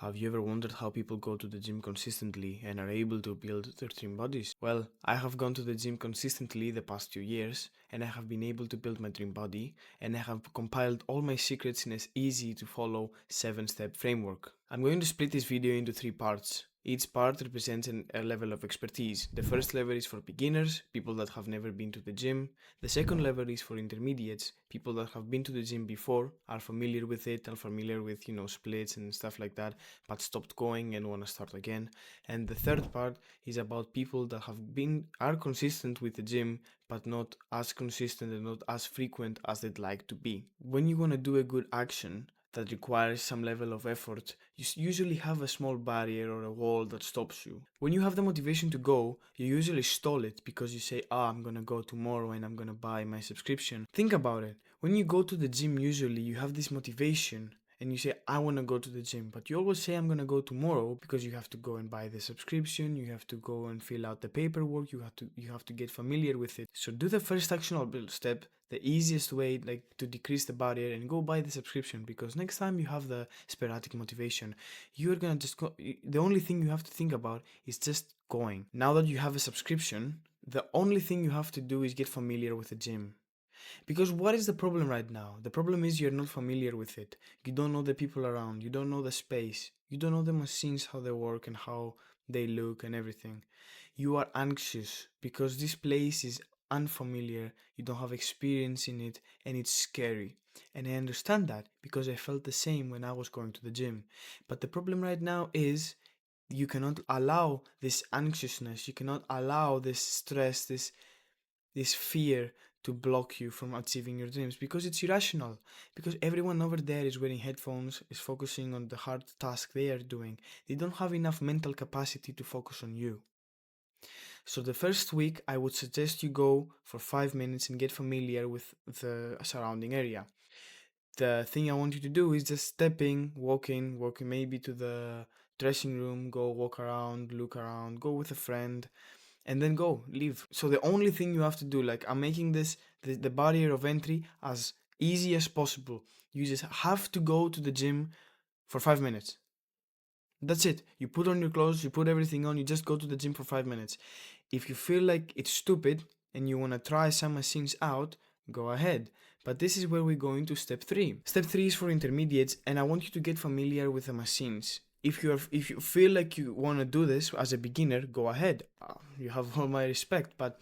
Have you ever wondered how people go to the gym consistently and are able to build their dream bodies? Well, I have gone to the gym consistently the past few years and I have been able to build my dream body, and I have compiled all my secrets in an easy to follow 7-step framework. I'm going to split this video into 3 parts. Each part represents a level of expertise. The first level is for beginners, people that have never been to the gym. The second level is for intermediates, people that have been to the gym before, are familiar with it, are familiar with, splits and stuff like that, but stopped going and want to start again. And the third part is about people that are consistent with the gym, but not as consistent and not as frequent as they'd like to be. When you want to do a good action that requires some level of effort, you usually have a small barrier or a wall that stops you. When you have the motivation to go, you usually stall it because you say, I'm gonna go tomorrow and I'm gonna buy my subscription. Think about it. When you go to the gym, usually you have this motivation and you say, I want to go to the gym, but you always say, I'm going to go tomorrow, because you have to go and buy the subscription, you have to go and fill out the paperwork, you have to get familiar with it. So do the first actionable step, the easiest way to decrease the barrier, and go buy the subscription, because next time you have the sporadic motivation, you're going to just go. The only thing you have to think about is just going. Now that you have a subscription, the only thing you have to do is get familiar with the gym. Because what is the problem right now? The problem is you're not familiar with it. You don't know the people around. You don't know the space. You don't know the machines, how they work and how they look and everything. You are anxious because this place is unfamiliar. You don't have experience in it and it's scary. And I understand that because I felt the same when I was going to the gym. But the problem right now is you cannot allow this anxiousness. You cannot allow this stress, this fear to block you from achieving your dreams, because it's irrational, because everyone over there is wearing headphones, is focusing on the hard task they are doing. They don't have enough mental capacity to focus on you. So the first week I would suggest you go for 5 minutes and get familiar with the surrounding area. The thing I want you to do is just stepping, walking maybe to the dressing room, go walk around, look around, go with a friend, and then go, leave. So the only thing you have to do, I'm making the barrier of entry as easy as possible. You just have to go to the gym for 5 minutes. That's it. You put on your clothes, you put everything on, you just go to the gym for 5 minutes. If you feel like it's stupid and you want to try some machines out, go ahead. But this is where we're going to step 3. Step 3 is for intermediates, and I want you to get familiar with the machines. If you feel like you want to do this as a beginner, go ahead. You have all my respect, but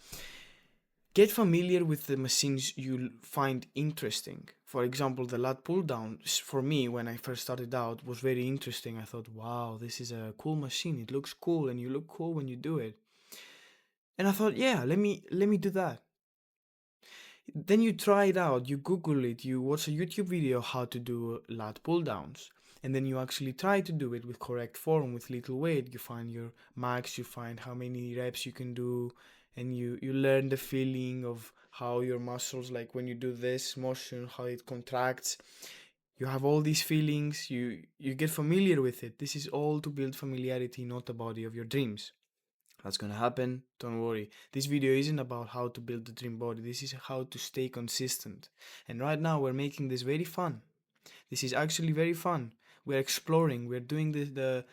get familiar with the machines you find interesting. For example, the lat pull down, for me, when I first started out, was very interesting. I thought, wow, this is a cool machine. It looks cool and you look cool when you do it. And I thought, yeah, let me do that. Then you try it out, you Google it, you watch a YouTube video how to do lat pull downs. And then you actually try to do it with correct form, with little weight. You find your max, you find how many reps you can do, and you learn the feeling of how your muscles, like when you do this motion, how it contracts. You have all these feelings, you get familiar with it. This is all to build familiarity, not the body of your dreams. That's gonna happen, don't worry. This video isn't about how to build the dream body, this is how to stay consistent. And right now we're making this very fun. This is actually very fun. We're exploring, we're doing the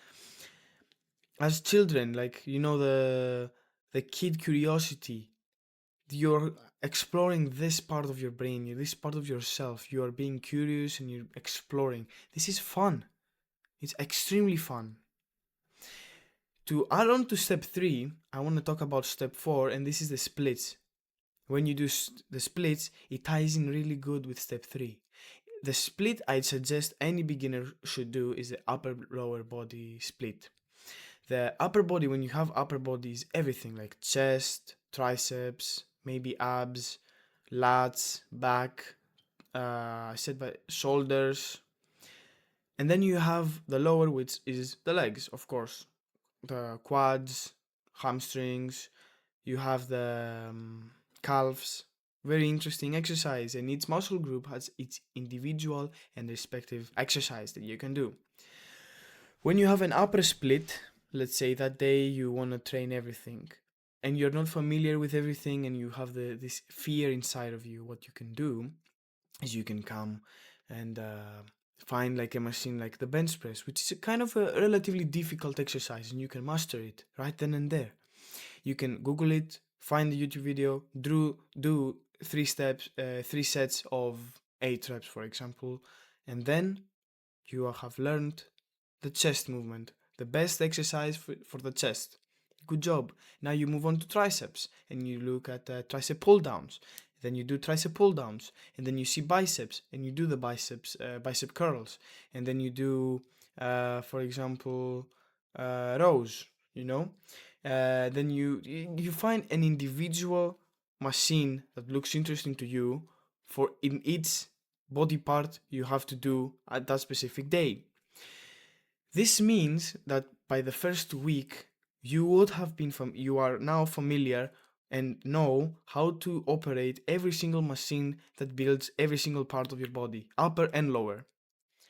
as children, the kid curiosity. You're exploring this part of your brain, this part of yourself. You are being curious and you're exploring. This is fun. It's extremely fun. To add on to step 3, I want to talk about step 4, and this is the splits. When you do the splits, it ties in really good with step 3. The split I'd suggest any beginner should do is the upper-lower body split. The upper body, when you have upper body, is everything like chest, triceps, maybe abs, lats, back, shoulders. And then you have the lower, which is the legs, of course. The quads, hamstrings, you have the calves. Very interesting exercise, and each muscle group has its individual and respective exercise that you can do. When you have an upper split, let's say that day you want to train everything and you're not familiar with everything and you have this fear inside of you, what you can do is you can come and Find like a machine like the bench press, which is a kind of a relatively difficult exercise, and you can master it right then and there. You can Google it, find the YouTube video, do 3 sets of 8 reps, for example, and then you have learned the chest movement, the best exercise for the chest. Good job. Now you move on to triceps and you look at tricep pull downs. Then you do tricep pull downs, and then you see biceps and you do the bicep curls, and then you do, for example, rows. You know, then you find an individual machine that looks interesting to you for in each body part you have to do at that specific day. This means that by the first week, you are now familiar and know how to operate every single machine that builds every single part of your body, upper and lower.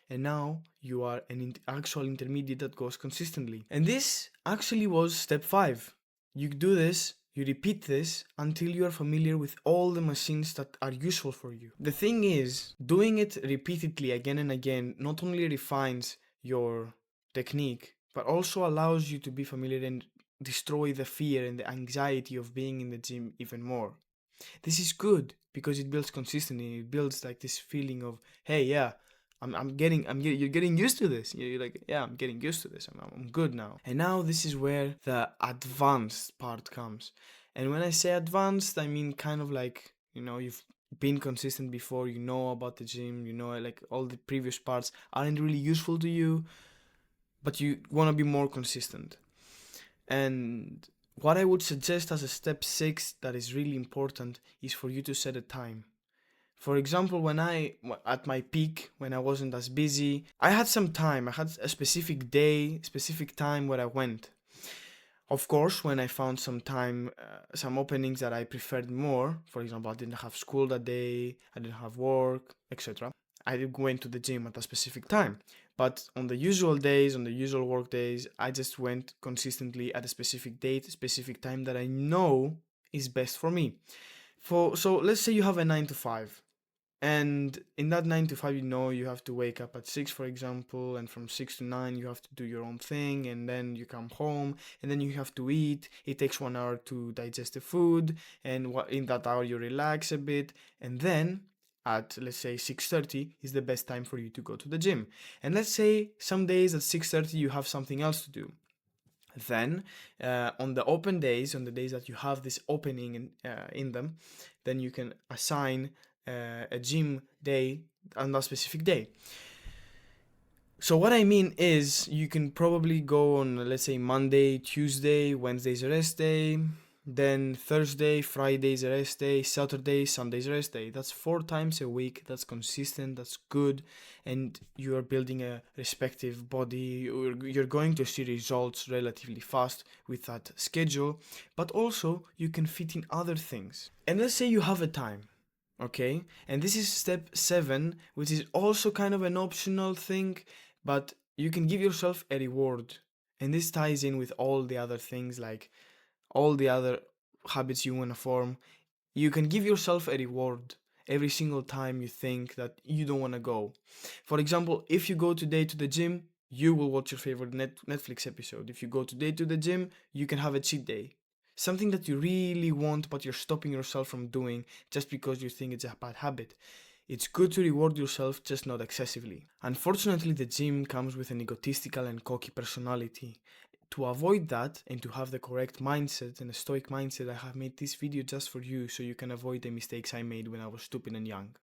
And now you are an actual intermediate that goes consistently. And this actually was step 5. You do this, you repeat this until you are familiar with all the machines that are useful for you. The thing is, doing it repeatedly again and again not only refines your technique, but also allows you to be familiar and destroy the fear and the anxiety of being in the gym even more. This is good because it builds consistency. It builds like this feeling of, hey, yeah, you're getting used to this. You're like, yeah, I'm getting used to this. I'm good now. And now this is where the advanced part comes. And when I say advanced, I mean kind of like, you've been consistent before, you know about the gym, like all the previous parts aren't really useful to you, but you want to be more consistent. And what I would suggest as a step 6 that is really important is for you to set a time. For example, at my peak, when I wasn't as busy, I had some time. I had a specific day, specific time where I went. Of course, when I found some time, some openings that I preferred more, for example, I didn't have school that day, I didn't have work, etc., I went to the gym at a specific time. But on the usual days, on the usual work days, I just went consistently at a specific date, specific time that I know is best for me. So let's say you have a 9 to 5. And in that 9 to 5, you have to wake up at 6, for example, and from 6 to 9, you have to do your own thing, and then you come home, and then you have to eat. It takes 1 hour to digest the food, and in that hour, you relax a bit, and then at, let's say, 6:30 is the best time for you to go to the gym. And let's say some days at 6:30, you have something else to do. Then, on the open days, on the days that you have this opening in them, then you can assign a gym day on that specific day. So what I mean is you can probably go on, let's say, Monday, Tuesday, Wednesday's a rest day, then Thursday, Friday's a rest day, Saturday, Sunday's a rest day. That's 4 times a week. That's consistent. That's good. And you are building a respective body. You're going to see results relatively fast with that schedule. But also, you can fit in other things. And let's say you have a time. Okay, and this is step 7, which is also kind of an optional thing, but you can give yourself a reward. And this ties in with all the other things, like all the other habits you want to form. You can give yourself a reward every single time you think that you don't want to go. For example, if you go today to the gym, you will watch your favorite Netflix episode. If you go today to the gym, you can have a cheat day. Something that you really want, but you're stopping yourself from doing just because you think it's a bad habit. It's good to reward yourself, just not excessively. Unfortunately, the gym comes with an egotistical and cocky personality. To avoid that and to have the correct mindset and a stoic mindset, I have made this video just for you so you can avoid the mistakes I made when I was stupid and young.